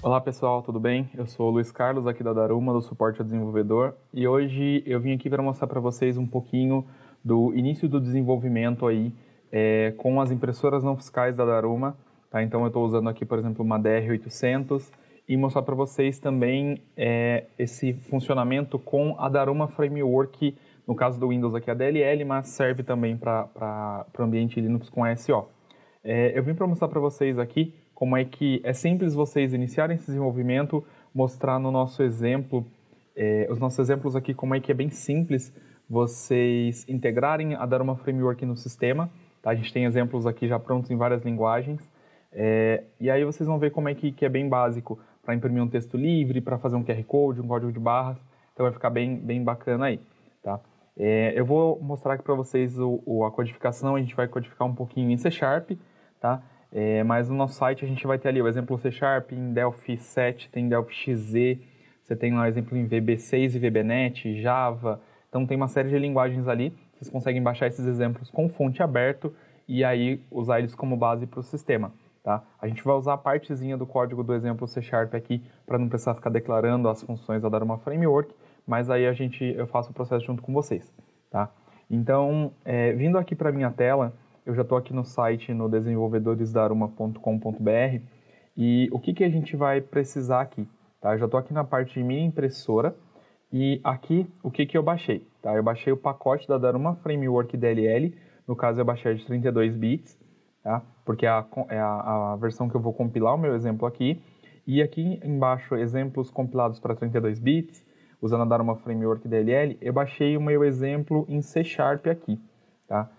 Olá pessoal, tudo bem? Eu sou o Luiz Carlos aqui da Daruma, do suporte ao desenvolvedor, e hoje eu vim aqui para mostrar para vocês um pouquinho do início do desenvolvimento aí com as impressoras não fiscais da Daruma, tá? Então eu estou usando aqui, por exemplo, uma DR800 e mostrar para vocês também esse funcionamento com a Daruma Framework, no caso do Windows aqui a DLL, mas serve também para o ambiente Linux com ASO. Eu vim para mostrar para vocês aqui como é que é simples vocês iniciarem esse desenvolvimento, mostrar no nosso exemplo, os nossos exemplos aqui, como é que é bem simples vocês integrarem a Daruma Framework no sistema. Tá? A gente tem exemplos aqui já prontos em várias linguagens. E aí vocês vão ver como é que é bem básico para imprimir um texto livre, para fazer um QR Code, um código de barras. Então vai ficar bem bacana aí. Tá? Eu vou mostrar aqui para vocês a codificação. A gente vai codificar um pouquinho em C#, tá? Mas no nosso site a gente vai ter ali o exemplo C#, em Delphi 7, tem Delphi XZ, você tem lá o exemplo em VB6 e VBNet, Java, então tem uma série de linguagens ali, vocês conseguem baixar esses exemplos com fonte aberto e aí usar eles como base para o sistema. Tá? A gente vai usar a partezinha do código do exemplo C# aqui para não precisar ficar declarando as funções da Daruma Framework, mas aí eu faço o processo junto com vocês. Tá? Então, vindo aqui para a minha tela, eu já estou aqui no site, no desenvolvedoresdaruma.com.br, e o que a gente vai precisar aqui? Tá? Eu já estou aqui na parte de minha impressora, e aqui o que eu baixei? Tá? Eu baixei o pacote da Daruma Framework DLL, no caso eu baixei de 32 bits, tá? Porque é a versão que eu vou compilar o meu exemplo aqui, e aqui embaixo exemplos compilados para 32 bits, usando a Daruma Framework DLL, eu baixei o meu exemplo em C# aqui, tá?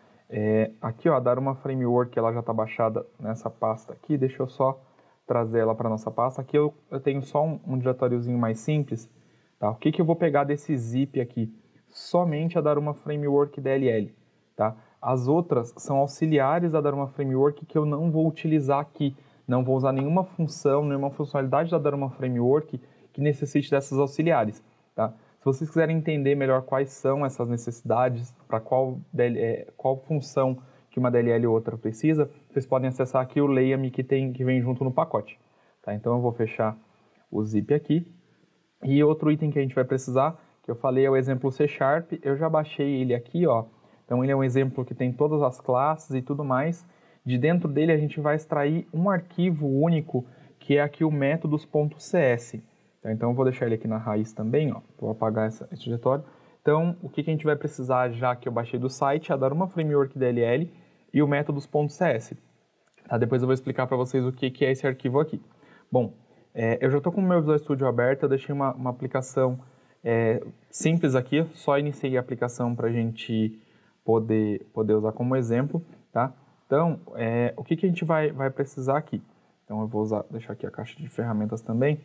Aqui, ó, a Daruma Framework, ela já está baixada nessa pasta aqui. Deixa eu só trazer ela para nossa pasta. Aqui eu tenho só um diretóriozinho mais simples. Tá? O que eu vou pegar desse zip aqui? Somente a Daruma Framework DLL. Tá? As outras são auxiliares da Daruma Framework que eu não vou utilizar aqui. Não vou usar nenhuma função, nenhuma funcionalidade da Daruma Framework que necessite dessas auxiliares. Tá? Se vocês quiserem entender melhor quais são essas necessidades, para qual função que uma DLL ou outra precisa, vocês podem acessar aqui o Leia-me que vem junto no pacote. Tá? Então eu vou fechar o zip aqui. E outro item que a gente vai precisar, que eu falei, é o exemplo C#. Eu já baixei ele aqui, ó. Então ele é um exemplo que tem todas as classes e tudo mais. De dentro dele a gente vai extrair um arquivo único, que é aqui o métodos.cs. Então eu vou deixar ele aqui na raiz também, ó. Vou apagar esse diretório. Então o que a gente vai precisar, já que eu baixei do site, é a Daruma Framework DLL e o métodos.cs. Tá? Depois eu vou explicar para vocês o que é esse arquivo aqui. Bom, eu já estou com o meu Visual Studio aberto, eu deixei uma aplicação simples aqui, só iniciei a aplicação para a gente poder usar como exemplo. Tá? Então, o que a gente vai precisar aqui? Então eu vou deixar aqui a caixa de ferramentas também.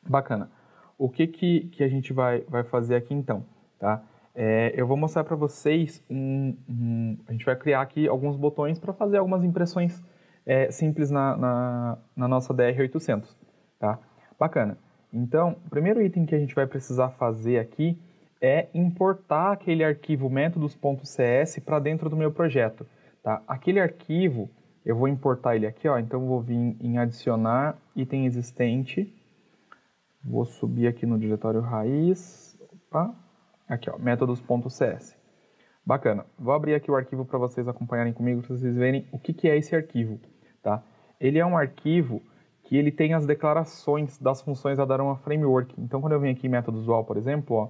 Bacana. O que a gente vai fazer aqui então? Tá? Eu vou mostrar para vocês, a gente vai criar aqui alguns botões para fazer algumas impressões simples na nossa DR800. Tá? Bacana. Então, o primeiro item que a gente vai precisar fazer aqui é importar aquele arquivo métodos.cs para dentro do meu projeto. Tá? Aquele arquivo, eu vou importar ele aqui, ó, então eu vou vir em adicionar item existente. Vou subir aqui no diretório raiz. Opa. Aqui, ó, métodos.cs. Bacana. Vou abrir aqui o arquivo para vocês acompanharem comigo, para vocês verem o que é esse arquivo. Tá? Ele é um arquivo que ele tem as declarações das funções da Daruma Framework. Então, quando eu venho aqui em método usual, por exemplo, ó,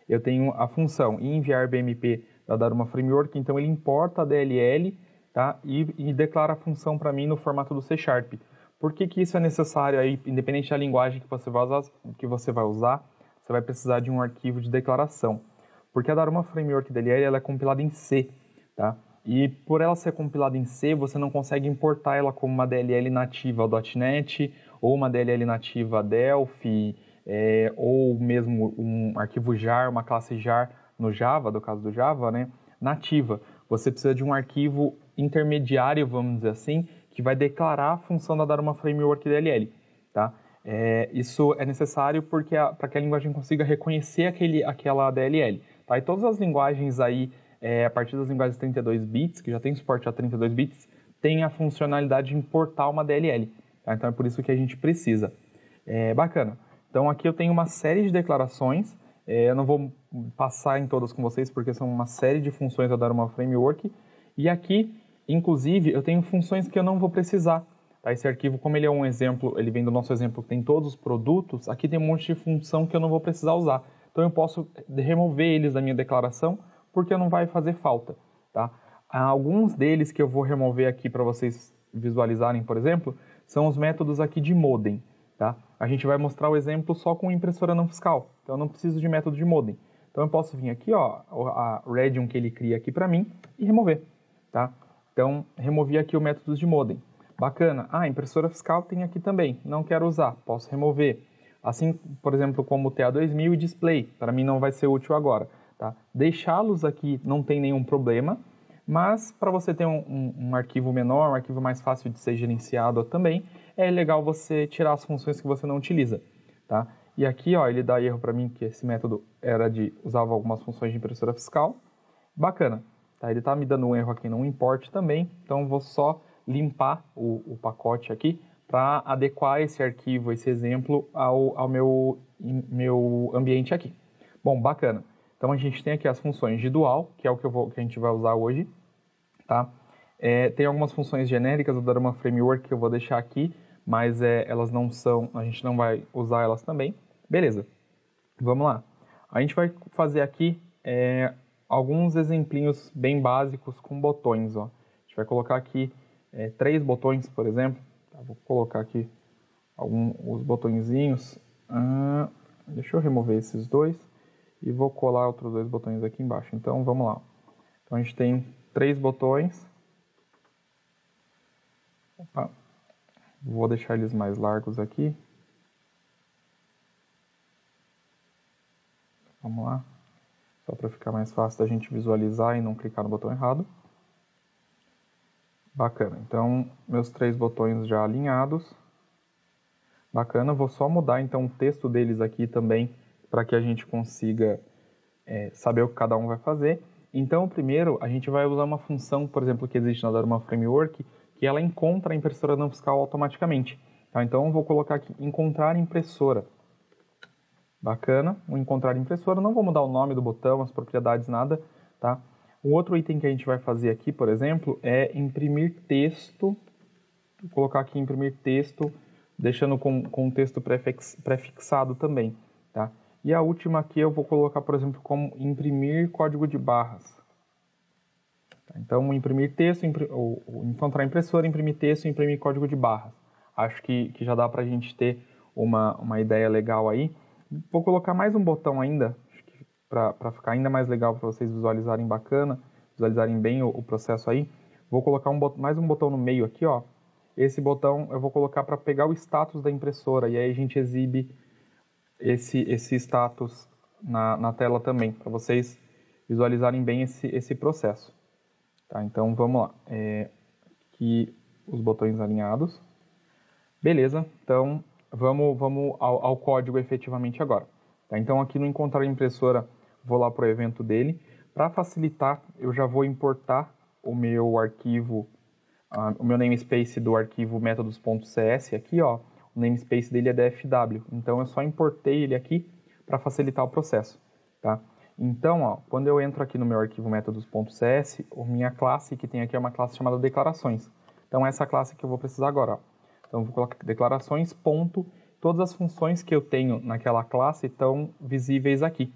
eu tenho a função enviar BMP da Daruma Framework, então ele importa a DLL, tá? e declara a função para mim no formato do C#. Por que isso é necessário aí, independente da linguagem que você vai usar, você vai precisar de um arquivo de declaração. Porque a Daruma Framework DLL ela é compilada em C, tá? E por ela ser compilada em C, você não consegue importar ela como uma DLL nativa .NET, ou uma DLL nativa Delphi, ou mesmo um arquivo jar, uma classe jar no Java, do caso do Java, né, nativa. Você precisa de um arquivo intermediário, vamos dizer assim, que vai declarar a função da Daruma Framework DLL. Tá? Isso é necessário para que a linguagem consiga reconhecer aquela DLL. Tá? E todas as linguagens aí, a partir das linguagens 32 bits, que já tem suporte a 32 bits, tem a funcionalidade de importar uma DLL. Tá? Então é por isso que a gente precisa. Bacana. Então aqui eu tenho uma série de declarações, eu não vou passar em todas com vocês porque são uma série de funções da Dharma Framework, e aqui, inclusive, eu tenho funções que eu não vou precisar. Tá? Esse arquivo, como ele é um exemplo, ele vem do nosso exemplo que tem todos os produtos, aqui tem um monte de função que eu não vou precisar usar. Então eu posso remover eles da minha declaração porque não vai fazer falta. Tá? Alguns deles que eu vou remover aqui para vocês visualizarem, por exemplo, são os métodos aqui de modem. Tá? A gente vai mostrar o exemplo só com impressora não fiscal, então eu não preciso de método de modem. Então eu posso vir aqui, ó, a Radium que ele cria aqui para mim e remover. Tá? Então removi aqui o método de modem. Bacana. Impressora fiscal tem aqui também, não quero usar, posso remover. Assim, por exemplo, como o TA2000 e display, para mim não vai ser útil agora. Tá? Deixá-los aqui não tem nenhum problema, mas para você ter um arquivo menor, um arquivo mais fácil de ser gerenciado também, é legal você tirar as funções que você não utiliza. Tá? E aqui ó, ele dá erro para mim que esse método usava algumas funções de impressora fiscal. Bacana. Tá? Ele está me dando um erro aqui no import também, então eu vou só limpar o pacote aqui para adequar esse arquivo, esse exemplo ao meu ambiente aqui. Bom, bacana. Então a gente tem aqui as funções de dual, que é o que a gente vai usar hoje. Tá? Tem algumas funções genéricas do Dharma Framework que eu vou deixar aqui, mas elas não são, a gente não vai usar elas também. Beleza, vamos lá. A gente vai fazer aqui alguns exemplinhos bem básicos com botões. Ó. A gente vai colocar aqui 3 botões, por exemplo. Vou colocar aqui os botõezinhos. Deixa eu remover esses dois e vou colar outros 2 botões aqui embaixo. Então vamos lá. Então a gente tem 3 botões. Opa. Vou deixar eles mais largos aqui. Vamos lá. Só para ficar mais fácil da gente visualizar e não clicar no botão errado. Bacana. Então, meus 3 botões já alinhados. Bacana. Vou só mudar então o texto deles aqui também para que a gente consiga saber o que cada um vai fazer. Então, primeiro, a gente vai usar uma função, por exemplo, que existe na Dharma Framework, que ela encontra a impressora não fiscal automaticamente. Tá? Então, eu vou colocar aqui, encontrar impressora. Bacana, o encontrar impressora, não vou mudar o nome do botão, as propriedades, nada. Tá? Um outro item que a gente vai fazer aqui, por exemplo, é imprimir texto. Vou colocar aqui imprimir texto, deixando com o texto prefixado também. Tá? E a última aqui eu vou colocar, por exemplo, como imprimir código de barras. Então, imprimir texto, encontrar impressora, imprimir texto, imprimir código de barras. Acho que já dá para a gente ter uma ideia legal aí. Vou colocar mais um botão ainda, para ficar ainda mais legal para vocês visualizarem bacana, visualizarem bem o processo aí. Vou colocar mais um botão no meio aqui, ó. Esse botão eu vou colocar para pegar o status da impressora, e aí a gente exibe esse status na tela também, para vocês visualizarem bem esse processo. Tá, então vamos lá. Aqui os botões alinhados. Beleza, então vamos ao código efetivamente agora. Tá, então aqui no encontrar impressora, vou lá para o evento dele. Para facilitar, eu já vou importar o meu arquivo, o meu namespace do arquivo métodos.cs aqui, ó. O namespace dele é dfw, então eu só importei ele aqui para facilitar o processo, tá? Então, ó, quando eu entro aqui no meu arquivo métodos.cs, a minha classe que tem aqui é uma classe chamada declarações. Então, essa classe que eu vou precisar agora, ó. Então, eu vou colocar declarações, ponto, todas as funções que eu tenho naquela classe estão visíveis aqui,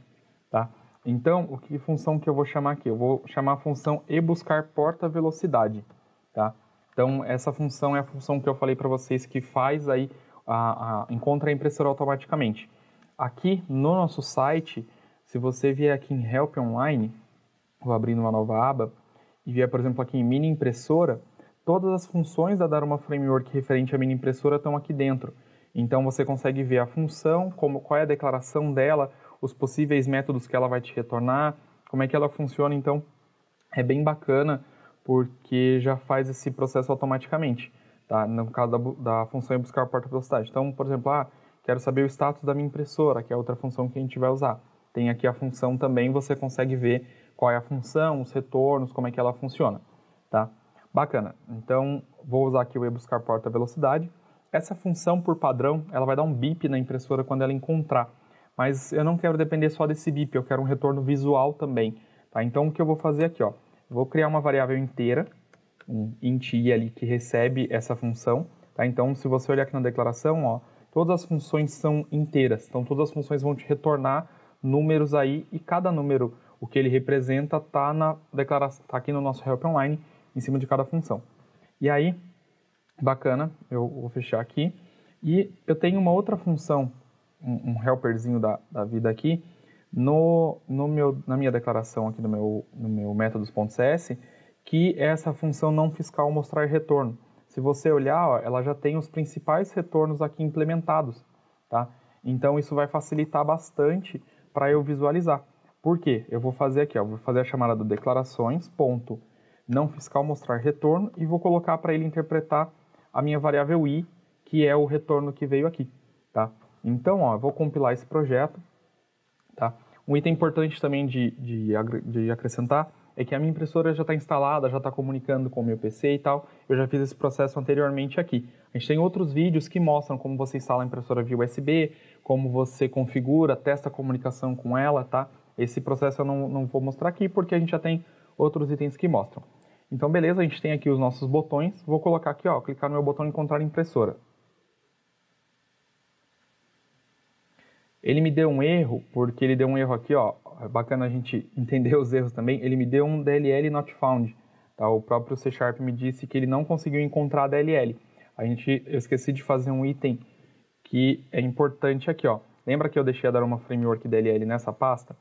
tá? Então, que função que eu vou chamar aqui? Eu vou chamar a função ebuscar porta velocidade, tá? Então, essa função é a função que eu falei para vocês que faz aí, encontra a impressora automaticamente. Aqui no nosso site, se você vier aqui em Help Online, vou abrir uma nova aba, e vier, por exemplo, aqui em Mini Impressora, todas as funções da Dharma Framework referente à Mini Impressora estão aqui dentro. Então, você consegue ver a função, qual é a declaração dela, os possíveis métodos que ela vai te retornar, como é que ela funciona. Então, é bem bacana, porque já faz esse processo automaticamente, tá? No caso da função buscar porta velocidade. Então, por exemplo, quero saber o status da minha impressora, que é outra função que a gente vai usar. Tem aqui a função também, você consegue ver qual é a função, os retornos, como é que ela funciona, tá? Bacana. Então, vou usar aqui o buscar porta velocidade. essa função por padrão, ela vai dar um bip na impressora quando ela encontrar. Mas eu não quero depender só desse bip, eu quero um retorno visual também. Tá? Então o que eu vou fazer aqui, ó, eu vou criar uma variável inteira, um int i ali que recebe essa função. Tá? Então se você olhar aqui na declaração, ó, todas as funções são inteiras. Então todas as funções vão te retornar números aí e cada número, o que ele representa, tá na declaração, tá aqui no nosso help online, em cima de cada função. E aí, bacana, eu vou fechar aqui. E eu tenho uma outra função, um helperzinho da vida aqui, na minha declaração aqui no meu métodos.cs, que é essa função não fiscal mostrar retorno. Se você olhar, ó, ela já tem os principais retornos aqui implementados, tá? Então isso vai facilitar bastante para eu visualizar. Por quê? Eu vou fazer aqui, ó, vou fazer a chamada do declarações, ponto, não fiscal mostrar retorno, e vou colocar para ele interpretar a minha variável i, que é o retorno que veio aqui, tá? Então, ó, eu vou compilar esse projeto, tá? Um item importante também de acrescentar é que a minha impressora já está instalada, já está comunicando com o meu PC e tal. Eu já fiz esse processo anteriormente aqui. A gente tem outros vídeos que mostram como você instala a impressora via USB, como você configura, testa a comunicação com ela, tá? Esse processo eu não vou mostrar aqui porque a gente já tem outros itens que mostram. Então, beleza, a gente tem aqui os nossos botões. Vou colocar aqui, ó, clicar no meu botão encontrar impressora. Ele me deu um erro, porque ele deu um erro aqui, ó, é bacana a gente entender os erros também, ele me deu um DLL not found, tá? O próprio C# me disse que ele não conseguiu encontrar a DLL. Eu esqueci de fazer um item que é importante aqui, ó. Lembra que eu deixei a Daruma Framework DLL nessa pasta?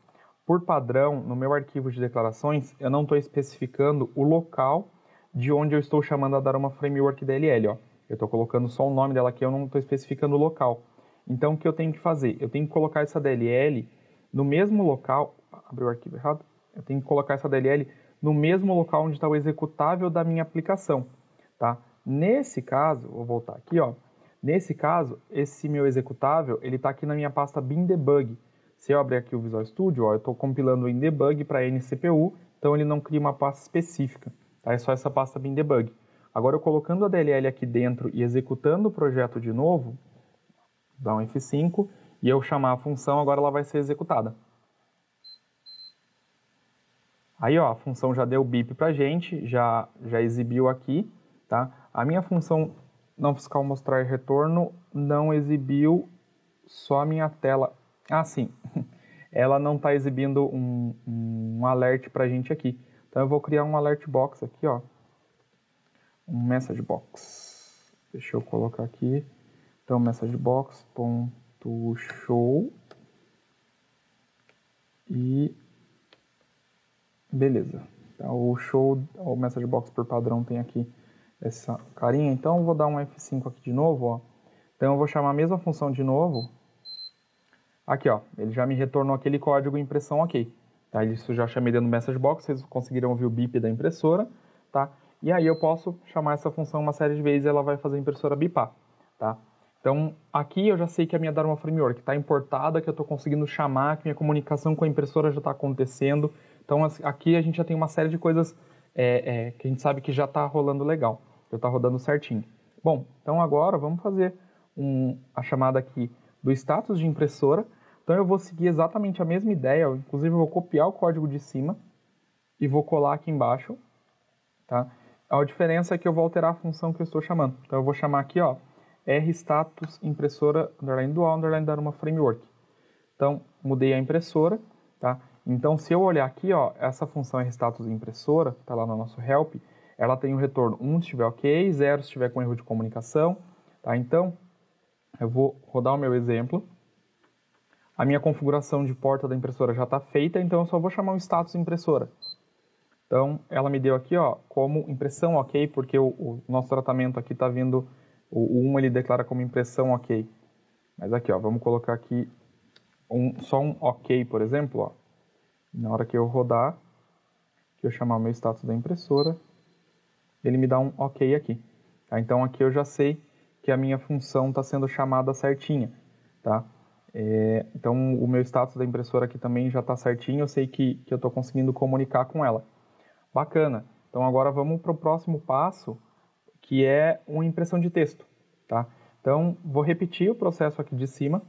Por padrão, no meu arquivo de declarações, eu não estou especificando o local de onde eu estou chamando a Daruma Framework DLL, ó. Eu estou colocando só o nome dela aqui, eu não estou especificando o local. Então, o que eu tenho que fazer? Eu tenho que colocar essa DLL no mesmo local... Abriu o arquivo errado? Eu tenho que colocar essa DLL no mesmo local onde está o executável da minha aplicação, tá? Nesse caso, vou voltar aqui, ó. Nesse caso, esse meu executável, ele está aqui na minha pasta bin debug. Se eu abrir aqui o Visual Studio, ó, eu estou compilando em debug para NCPU, então ele não cria uma pasta específica, tá? É só essa pasta bin debug. Agora, eu colocando a DLL aqui dentro e executando o projeto de novo, dá um F5, e eu chamar a função, agora ela vai ser executada. Aí, ó, a função já deu bip pra gente, já exibiu aqui, tá? A minha função não fiscal mostrar retorno não exibiu só a minha tela. Ah, sim, ela não está exibindo um alert pra gente aqui. Então eu vou criar um alert box aqui, ó, um message box. Deixa eu colocar aqui. Então, messagebox.show e beleza. Então, o show, o messagebox por padrão tem aqui essa carinha. Então, eu vou dar um F5 aqui de novo, ó. Então, eu vou chamar a mesma função de novo. Aqui, ó, ele já me retornou aquele código impressão ok. Tá? Isso já chamei dentro do messagebox, vocês conseguiram ouvir o bip da impressora, tá? E aí eu posso chamar essa função uma série de vezes e ela vai fazer a impressora bipar, tá? Então, aqui eu já sei que a minha Daruma Framework está importada, que eu estou conseguindo chamar, que minha comunicação com a impressora já está acontecendo. Então, aqui a gente já tem uma série de coisas que a gente sabe que já está rolando legal, já está rodando certinho. Bom, então agora vamos fazer a chamada aqui do status de impressora. Então, eu vou seguir exatamente a mesma ideia, inclusive eu vou copiar o código de cima e vou colar aqui embaixo, tá? A diferença é que eu vou alterar a função que eu estou chamando. Então, eu vou chamar aqui, ó, rstatus impressora underline dual underline Daruma Framework. Então, mudei a impressora, tá? Então, se eu olhar aqui, ó, essa função rstatus impressora, tá lá no nosso help, ela tem o retorno 1 se estiver ok, 0 se estiver com erro de comunicação, tá? Então, eu vou rodar o meu exemplo. A minha configuração de porta da impressora já está feita, então eu só vou chamar o status impressora. Então, ela me deu aqui, ó, como impressão ok, porque o nosso tratamento aqui está vindo... O 1 ele declara como impressão ok. Mas aqui, ó, vamos colocar aqui só um ok, por exemplo, ó. Na hora que eu rodar, que eu chamar o meu status da impressora, ele me dá um ok aqui. Tá? Então aqui eu já sei que a minha função está sendo chamada certinha, tá? Então o meu status da impressora aqui também já está certinho, eu sei que eu estou conseguindo comunicar com ela. Bacana. Então agora vamos para o próximo passo, que é uma impressão de texto, tá? Então, vou repetir o processo aqui de cima.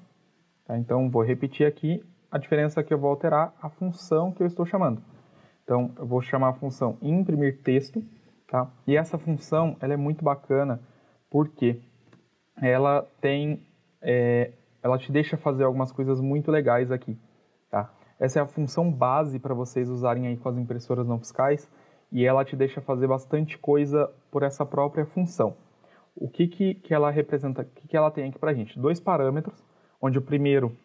Tá? Então, vou repetir aqui. A diferença é que eu vou alterar a função que eu estou chamando. Então, eu vou chamar a função imprimir texto. Tá? E essa função ela é muito bacana porque ela ela te deixa fazer algumas coisas muito legais aqui. Tá? Essa é a função base para vocês usarem aí com as impressoras não fiscais e ela te deixa fazer bastante coisa por essa própria função. O que ela representa, o que ela tem aqui para a gente? 2 parâmetros, onde o primeiro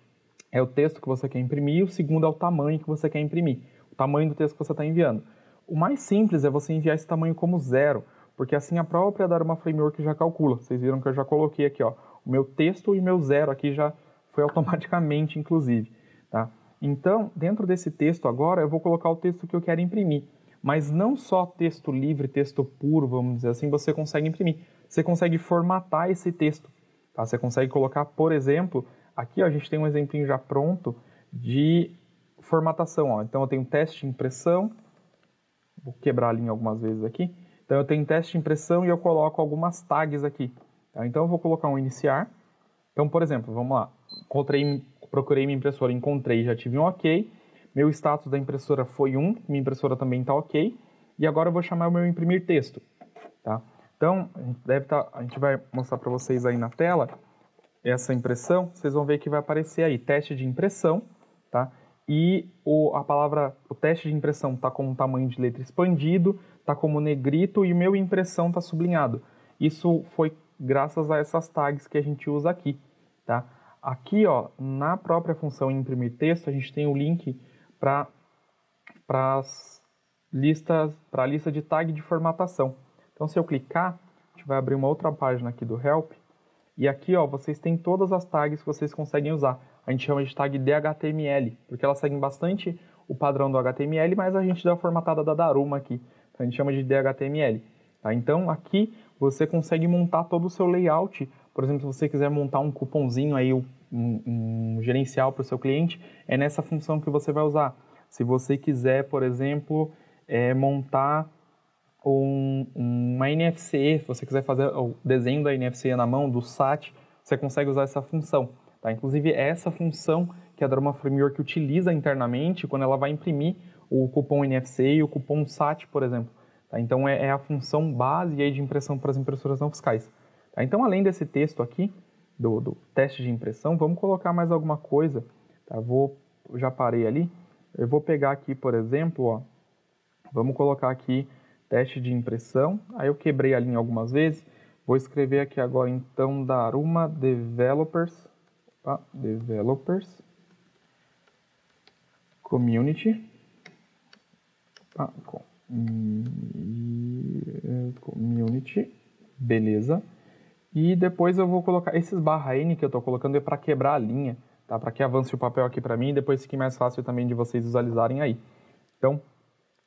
é o texto que você quer imprimir e o segundo é o tamanho que você quer imprimir, o tamanho do texto que você está enviando. O mais simples é você enviar esse tamanho como 0, porque assim a própria Daruma Framework já calcula. Vocês viram que eu já coloquei aqui, ó, o meu texto e o meu 0 aqui já foi automaticamente, inclusive. Tá? Então, dentro desse texto agora, eu vou colocar o texto que eu quero imprimir. Mas não só texto livre, texto puro, vamos dizer assim, você consegue imprimir. Você consegue formatar esse texto. Tá? Você consegue colocar, por exemplo, aqui ó, a gente tem um exemplinho já pronto de formatação. Ó. Então, eu tenho teste de impressão. Vou quebrar a linha algumas vezes aqui. Então, eu tenho teste de impressão e eu coloco algumas tags aqui. Tá? Então, eu vou colocar um iniciar. Então, por exemplo, vamos lá. Procurei minha impressora, encontrei, já tive um OK. Meu status da impressora foi 1, minha impressora também está OK. E agora eu vou chamar o meu imprimir texto. Tá? Então, a gente vai mostrar para vocês aí na tela essa impressão. Vocês vão ver que vai aparecer aí teste de impressão. Tá? E o teste de impressão está com um tamanho de letra expandido, está como negrito e o meu impressão está sublinhado. Isso foi graças a essas tags que a gente usa aqui. Tá? Aqui, ó, na própria função imprimir texto, a gente tem o link para a lista de tag de formatação. Então, se eu clicar, a gente vai abrir uma outra página aqui do Help. E aqui, ó, vocês têm todas as tags que vocês conseguem usar. A gente chama de tag DHTML, porque elas seguem bastante o padrão do HTML, mas a gente dá a formatada da Daruma aqui. Então, a gente chama de DHTML. Tá? Então, aqui você consegue montar todo o seu layout. Por exemplo, se você quiser montar um cupomzinho aí, um gerencial para o seu cliente, é nessa função que você vai usar. Se você quiser, por exemplo, montar uma NFC, se você quiser fazer o desenho da NFC na mão, do SAT, você consegue usar essa função. Tá? Inclusive, é essa função que a Daruma Framework utiliza internamente quando ela vai imprimir o cupom NFC e o cupom SAT, por exemplo. Tá? Então, é a função base aí de impressão para as impressoras não fiscais. Tá? Então, além desse texto aqui, do teste de impressão, vamos colocar mais alguma coisa. Tá? Eu já parei ali. Eu vou pegar aqui, por exemplo, ó, vamos colocar aqui teste de impressão. Aí eu quebrei a linha algumas vezes. Vou escrever aqui agora, então, Daruma Developers, Developers Community, Community, beleza. E depois eu vou colocar, esses /N que eu estou colocando é para quebrar a linha, tá? Para que avance o papel aqui para mim e depois fique mais fácil também de vocês visualizarem aí. Então,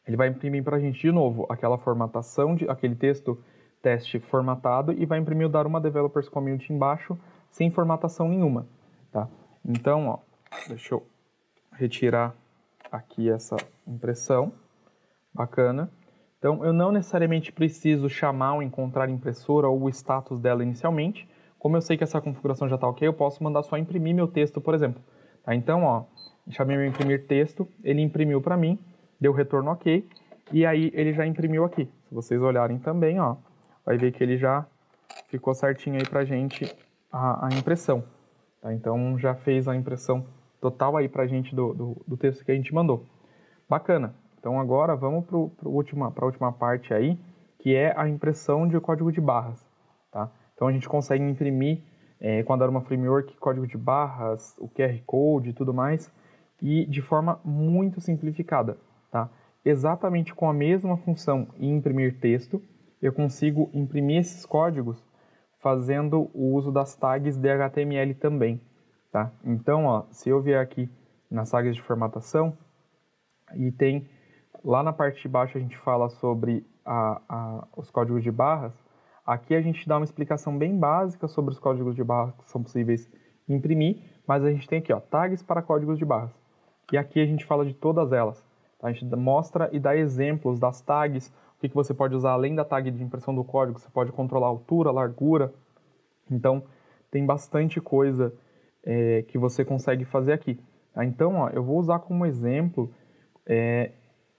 ele vai imprimir para a gente de novo aquela formatação, aquele texto teste formatado e vai imprimir o Daruma Developers Community embaixo sem formatação nenhuma. Tá? Então, ó, deixa eu retirar aqui essa impressão. Bacana. Então, eu não necessariamente preciso chamar ou encontrar impressora ou o status dela inicialmente. Como eu sei que essa configuração já está ok, eu posso mandar só imprimir meu texto, por exemplo. Tá? Então, ó, chamei meu imprimir texto, ele imprimiu para mim, deu retorno ok, e aí ele já imprimiu aqui. Se vocês olharem também, ó, vai ver que ele já ficou certinho aí pra gente a impressão. Tá? Então, já fez a impressão total aí pra gente do texto que a gente mandou. Bacana. Então, agora vamos para a última parte aí, que é a impressão de código de barras. Tá? Então, a gente consegue imprimir, com a Daruma Framework, código de barras, o QR Code e tudo mais, e de forma muito simplificada. Tá? Exatamente com a mesma função em imprimir texto, eu consigo imprimir esses códigos fazendo o uso das tags DHTML também. Tá? Então, ó, se eu vier aqui nas tags de formatação, e tem lá na parte de baixo a gente fala sobre os códigos de barras. Aqui a gente dá uma explicação bem básica sobre os códigos de barras que são possíveis imprimir, mas a gente tem aqui, ó, tags para códigos de barras. E aqui a gente fala de todas elas. Tá? A gente mostra e dá exemplos das tags, o que você pode usar além da tag de impressão do código. Você pode controlar a altura, a largura. Então, tem bastante coisa que você consegue fazer aqui. Tá? Então, ó, eu vou usar como exemplo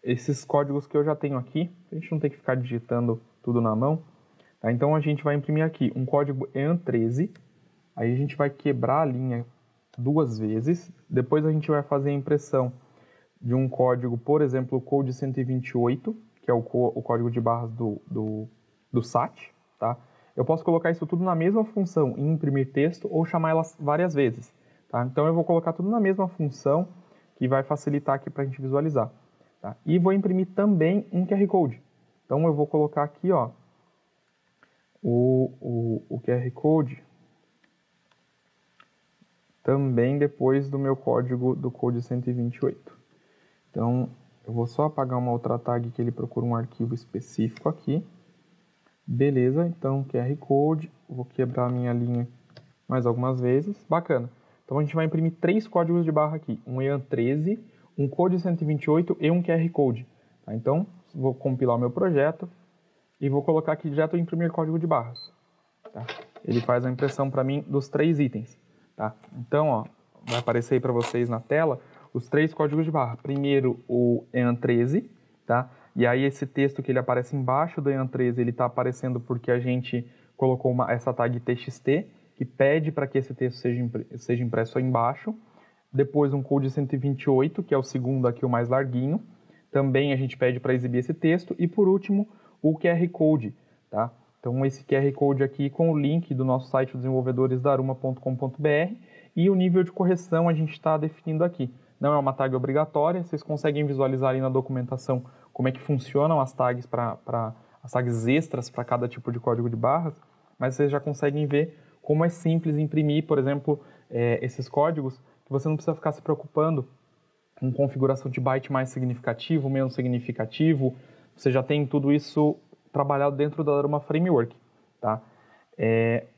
esses códigos que eu já tenho aqui, a gente não tem que ficar digitando tudo na mão. Tá? Então, a gente vai imprimir aqui um código EAN13, aí a gente vai quebrar a linha 2 vezes, depois a gente vai fazer a impressão de um código, por exemplo, o Code 128, que é o código de barras do SAT, tá? Eu posso colocar isso tudo na mesma função, em imprimir texto, ou chamar elas várias vezes, tá? Então eu vou colocar tudo na mesma função, que vai facilitar aqui para a gente visualizar, tá? E vou imprimir também um QR Code. Então eu vou colocar aqui, ó, o QR Code também depois do meu código do Code 128. Então, eu vou só apagar uma outra tag que ele procura um arquivo específico aqui. Beleza, então QR Code, vou quebrar a minha linha mais algumas vezes. Bacana. Então a gente vai imprimir 3 códigos de barra aqui, um EAN13, um Code 128 e um QR Code. Tá? Então, vou compilar o meu projeto e vou colocar aqui direto imprimir código de barras. Tá? Ele faz a impressão para mim dos 3 itens. Tá? Então, ó, vai aparecer aí para vocês na tela os 3 códigos de barra. Primeiro, o EAN13, tá? E aí esse texto que ele aparece embaixo do EAN13, ele está aparecendo porque a gente colocou essa tag TXT, que pede para que esse texto seja impresso aí embaixo. Depois um Code 128, que é o segundo aqui, o mais larguinho. Também a gente pede para exibir esse texto. E por último, o QR Code, tá? Então esse QR Code aqui com o link do nosso site desenvolvedoresdaruma.com.br e o nível de correção a gente está definindo aqui. Não é uma tag obrigatória, vocês conseguem visualizar ali na documentação como é que funcionam as tags as tags extras para cada tipo de código de barras, mas vocês já conseguem ver como é simples imprimir, por exemplo, esses códigos, que você não precisa ficar se preocupando com configuração de byte mais significativo, menos significativo, você já tem tudo isso trabalhado dentro da Daruma Framework, tá?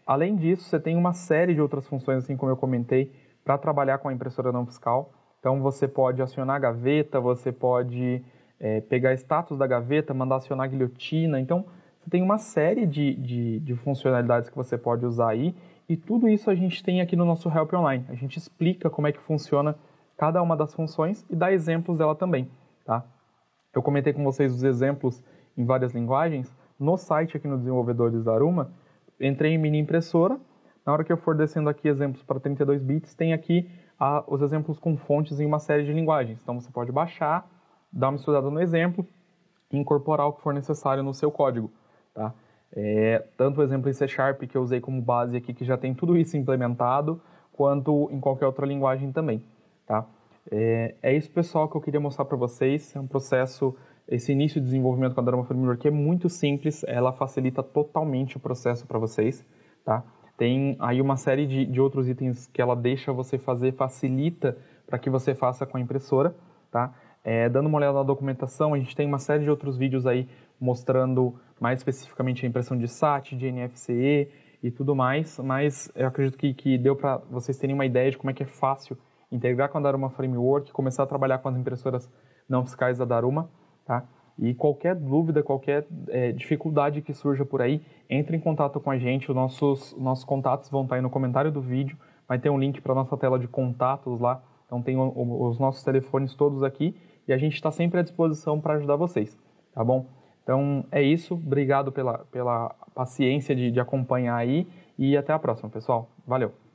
Além disso, você tem uma série de outras funções, assim como eu comentei, para trabalhar com a impressora não fiscal. Então, você pode acionar a gaveta, você pode pegar status da gaveta, mandar acionar a guilhotina. Então, você tem uma série de funcionalidades que você pode usar aí. E tudo isso a gente tem aqui no nosso Help Online. A gente explica como é que funciona cada uma das funções e dá exemplos dela também, tá? Eu comentei com vocês os exemplos em várias linguagens. No site aqui no Desenvolvedores da Daruma, entrei em mini impressora. Na hora que eu for descendo aqui exemplos para 32 bits, tem aqui os exemplos com fontes em uma série de linguagens. Então você pode baixar, dar uma estudada no exemplo e incorporar o que for necessário no seu código. Tá? Tanto o exemplo em C# que eu usei como base aqui, que já tem tudo isso implementado, quanto em qualquer outra linguagem também. Tá? É isso, pessoal, que eu queria mostrar para vocês. É um processo, esse início de desenvolvimento com a Daruma Framework é muito simples, ela facilita totalmente o processo para vocês. Tá? Tem aí uma série de outros itens que ela deixa você fazer, facilita para que você faça com a impressora, tá? Dando uma olhada na documentação, a gente tem uma série de outros vídeos aí mostrando mais especificamente a impressão de SAT, de NFC e tudo mais, mas eu acredito que deu para vocês terem uma ideia de como é que é fácil integrar com a Daruma Framework, começar a trabalhar com as impressoras não fiscais da Daruma, tá? E qualquer dúvida, qualquer dificuldade que surja por aí, entre em contato com a gente. Os nossos contatos vão estar aí no comentário do vídeo. Vai ter um link para a nossa tela de contatos lá. Então tem os nossos telefones todos aqui. E a gente está sempre à disposição para ajudar vocês. Tá bom? Então é isso. Obrigado pela paciência de acompanhar aí. E até a próxima, pessoal. Valeu!